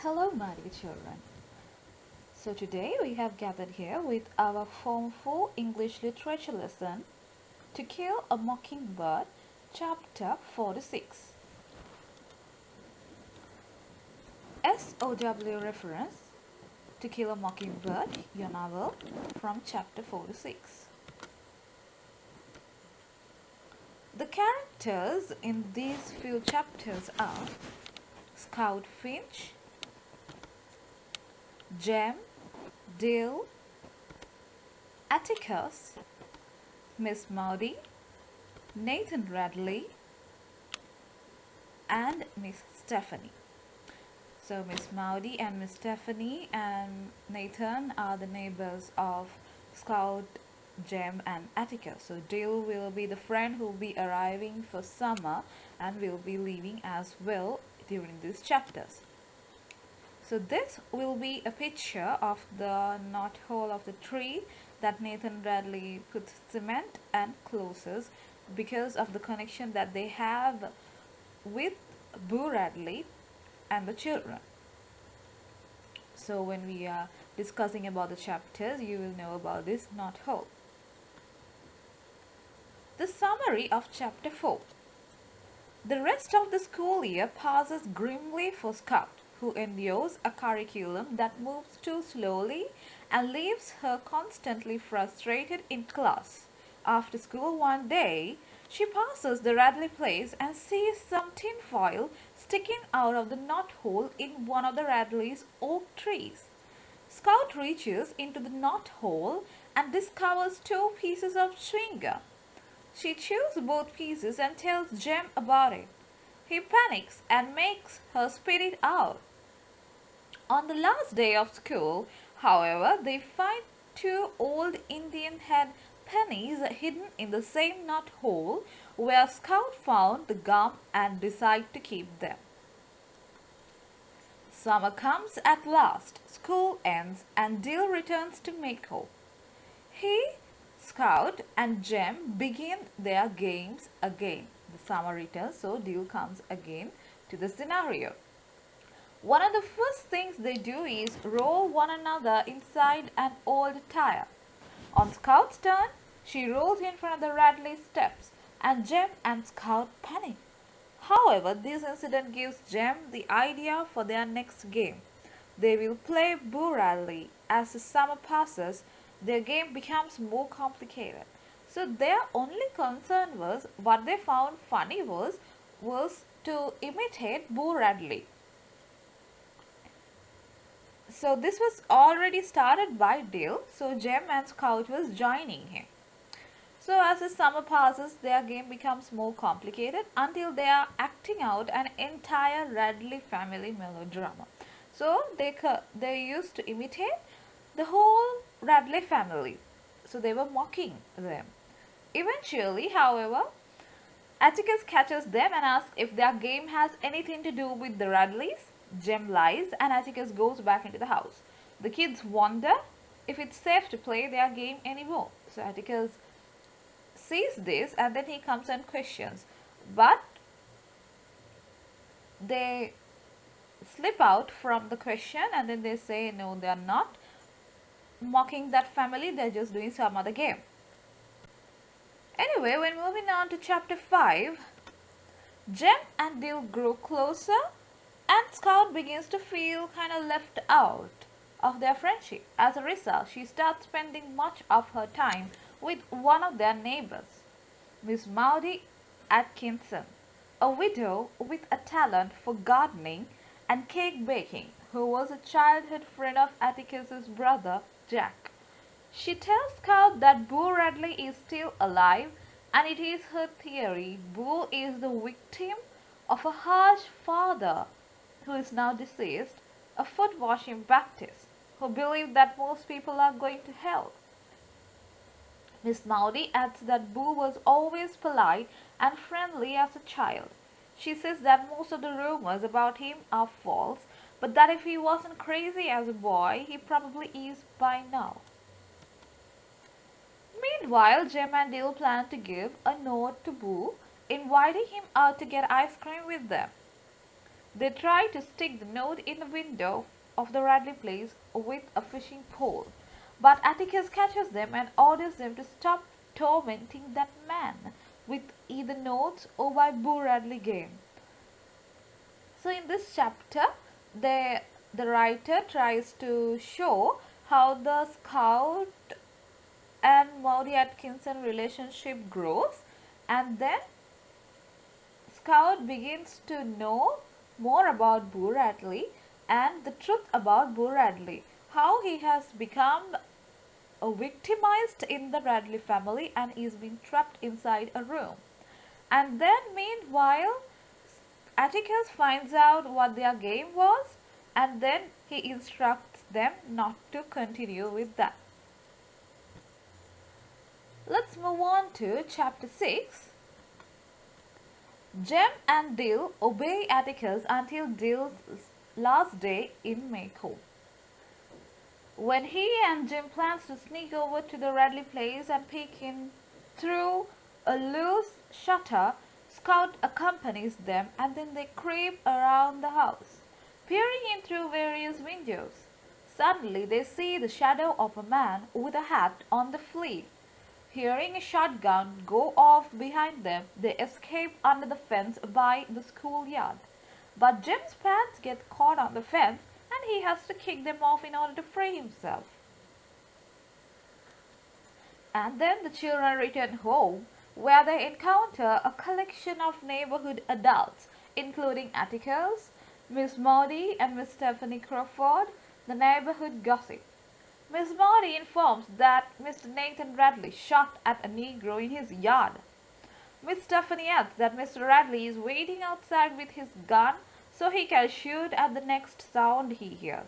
Hello, my dear children. So today we have gathered here with our Form 4 English Literature lesson, To Kill a Mockingbird, Chapter 46. SOW reference, To Kill a Mockingbird, your novel, from Chapter 46. The characters in these few chapters are Scout Finch, Jem, Dill, Atticus, Miss Maudie, Nathan Radley, and Miss Stephanie. So Miss Maudie and Miss Stephanie and Nathan are the neighbors of Scout, Jem, and Atticus. So Dill will be the friend who will be arriving for summer and will be leaving as well during these chapters. So this will be a picture of the knot hole of the tree that Nathan Bradley puts cement and closes because of the connection that they have with Boo Radley and the children. So when we are discussing about the chapters, you will know about this knot hole. The summary of chapter 4. The rest of the school year passes grimly for Scout, who endures a curriculum that moves too slowly and leaves her constantly frustrated in class. After school one day, she passes the Radley place and sees some tinfoil sticking out of the knothole in one of the Radley's oak trees. Scout reaches into the knothole and discovers 2 pieces of chewing gum. She chews both pieces and tells Jem about it. He panics and makes her spit it out. On the last day of school, however, they find 2 old Indian head pennies hidden in the same knot hole where Scout found the gum and decide to keep them. Summer comes at last, school ends, and Dill returns to Mako. He, Scout, and Jem begin their games again. The summer returns, so Dill comes again to the scenario. One of the first things they do is roll one another inside an old tire. On Scout's turn, she rolls in front of the Radley steps, and Jem and Scout panic. However, this incident gives Jem the idea for their next game. They will play Boo Radley. As the summer passes, their game becomes more complicated. So their only concern was what they found funny was to imitate Boo Radley. So this was already started by Dill, so Jem and Scout was joining him. So as the summer passes, their game becomes more complicated until they are acting out an entire Radley family melodrama. So they used to imitate the whole Radley family. So they were mocking them. Eventually, however, Atticus catches them and asks if their game has anything to do with the Radleys. Jem lies and Atticus goes back into the house. The kids wonder if it's safe to play their game anymore. So Atticus sees this and then he comes and questions. But they slip out from the question and then they say no, they are not mocking that family, they're just doing some other game. Anyway, when moving on to chapter 5, Jem and Dill grow closer and Scout begins to feel kind of left out of their friendship. As a result, she starts spending much of her time with one of their neighbors, Miss Maudie Atkinson, a widow with a talent for gardening and cake baking, who was a childhood friend of Atticus's brother, Jack. She tells Scout that Boo Radley is still alive, and it is her theory Boo is the victim of a harsh father who is now deceased, a foot washing Baptist, who believed that most people are going to hell. Miss Maudie adds that Boo was always polite and friendly as a child. She says that most of the rumors about him are false, but that if he wasn't crazy as a boy, he probably is by now. Meanwhile, Jem and Dill plan to give a note to Boo, inviting him out to get ice cream with them. They try to stick the note in the window of the Radley place with a fishing pole, but Atticus catches them and orders them to stop tormenting that man with either notes or by Boo Radley game. So in this chapter, the writer tries to show how the Scout and Maudie Atkinson relationship grows, and then Scout begins to know more about Boo Radley and the truth about Boo Radley, how he has become victimized in the Radley family and is being trapped inside a room. And then meanwhile, Atticus finds out what their game was, and then he instructs them not to continue with that. Let's move on to chapter 6. Jem and Dill obey Atticus until Dill's last day in Mayco, when he and Jem plans to sneak over to the Radley place and peek in through a loose shutter. Scout accompanies them, and then they creep around the house, peering in through various windows. Suddenly they see the shadow of a man with a hat on the flee. Hearing a shotgun go off behind them, they escape under the fence by the schoolyard. But Jim's pants get caught on the fence, and he has to kick them off in order to free himself. And then the children return home, where they encounter a collection of neighborhood adults, including Atticus, Miss Maudie, and Miss Stephanie Crawford, the neighborhood gossip. Miss Maudie informs that Mr. Nathan Radley shot at a Negro in his yard. Miss Stephanie adds that Mr. Radley is waiting outside with his gun so he can shoot at the next sound he hears.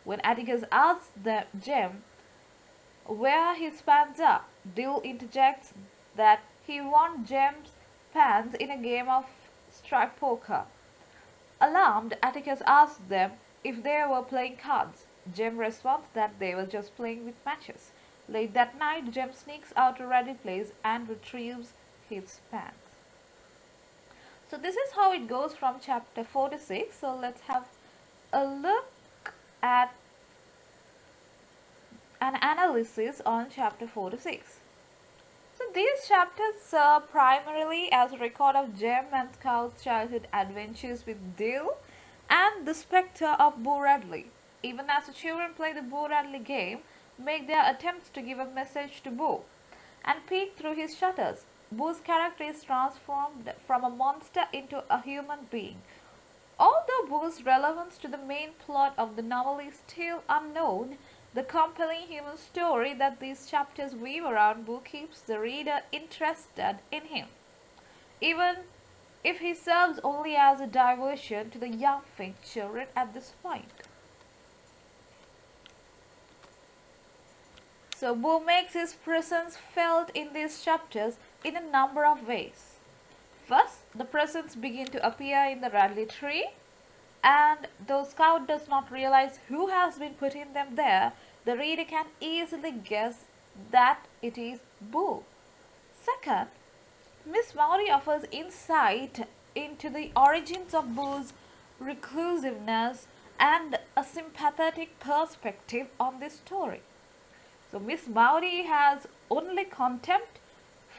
When Atticus asks Jem where his pants are, Dill interjects that he won Jem's pants in a game of strip poker. Alarmed, Atticus asks them if they were playing cards. Jem responds that they were just playing with matches. Late that night, Jem sneaks out to Radley place and retrieves his pants. So this is how it goes from chapter 4 to 6. So let's have a look at an analysis on chapter 4 to 6. So these chapters serve primarily as a record of Jem and Scout's childhood adventures with Dill and the spectre of Boo Radley. Even as the children play the Boo Radley game, make their attempts to give a message to Boo, and peek through his shutters, Boo's character is transformed from a monster into a human being. Although Boo's relevance to the main plot of the novel is still unknown, the compelling human story that these chapters weave around Boo keeps the reader interested in him, even if he serves only as a diversion to the young Finch children at this point. So Boo makes his presence felt in these chapters in a number of ways. First, the presents begin to appear in the Radley tree, and though Scout does not realize who has been putting them there, the reader can easily guess that it is Boo. Second, Miss Maudie offers insight into the origins of Boo's reclusiveness and a sympathetic perspective on this story. So Miss Maudie has only contempt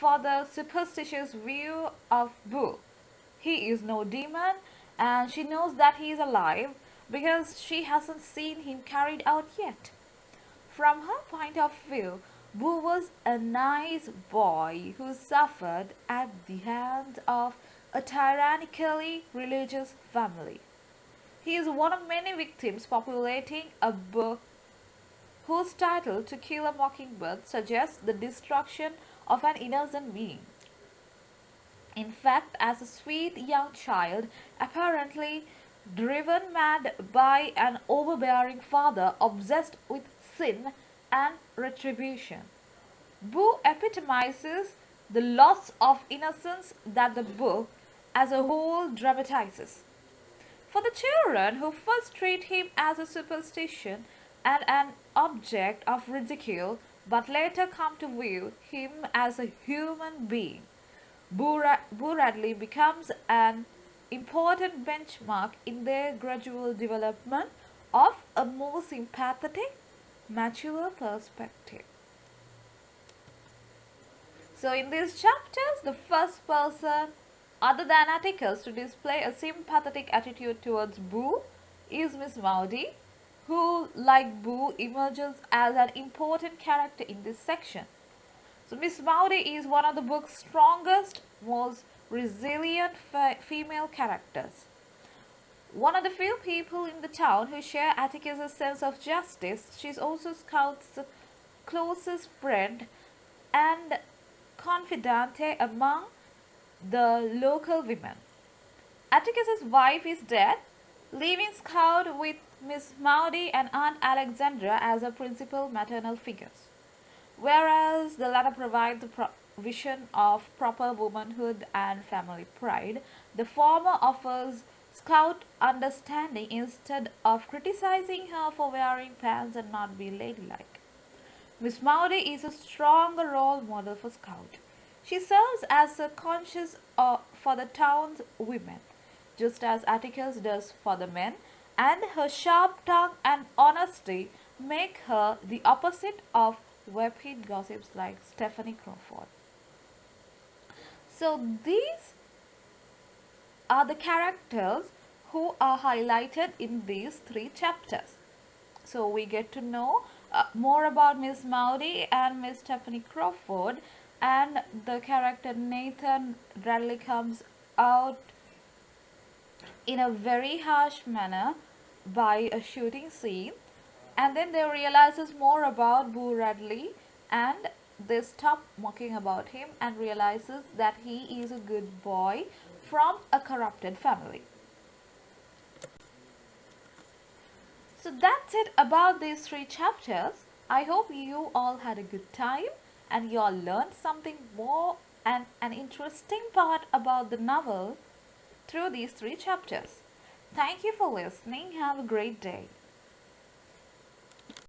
for the superstitious view of Boo. He is no demon, and she knows that he is alive because she hasn't seen him carried out yet. From her point of view, Boo was a nice boy who suffered at the hands of a tyrannically religious family. He is one of many victims populating a book whose title, To Kill a Mockingbird, suggests the destruction of an innocent being. In fact, as a sweet young child, apparently driven mad by an overbearing father obsessed with sin and retribution, Boo epitomizes the loss of innocence that the book as a whole dramatizes. For the children who first treat him as a superstition and an object of ridicule, but later come to view him as a human being, Boo Radley becomes an important benchmark in their gradual development of a more sympathetic, mature perspective. So in these chapters, the first person other than Atticus to display a sympathetic attitude towards Boo is Miss Maudie, who, like Boo, emerges as an important character in this section. So Miss Maudie is one of the book's strongest, most resilient female characters. One of the few people in the town who share Atticus's sense of justice, she's also Scout's closest friend and confidante among the local women. Atticus's wife is dead, leaving Scout with Miss Maudie and Aunt Alexandra as her principal maternal figures. Whereas the latter provide the vision of proper womanhood and family pride, the former offers Scout understanding instead of criticizing her for wearing pants and not be ladylike. Miss Maudie is a strong role model for Scout. She serves as a conscience for the town's women, just as Atticus does for the men, and her sharp tongue and honesty make her the opposite of webhead gossips like Stephanie Crawford. So these are the characters who are highlighted in these three chapters. So we get to know more about Miss Maudie and Miss Stephanie Crawford, and the character Nathan Radley comes out in a very harsh manner by a shooting scene, and then they realizes more about Boo Radley, and they stop mocking about him and realizes that he is a good boy from a corrupted family. So that's it about these three chapters. I hope you all had a good time and you all learned something more and an interesting part about the novel through these three chapters. Thank you for listening. Have a great day.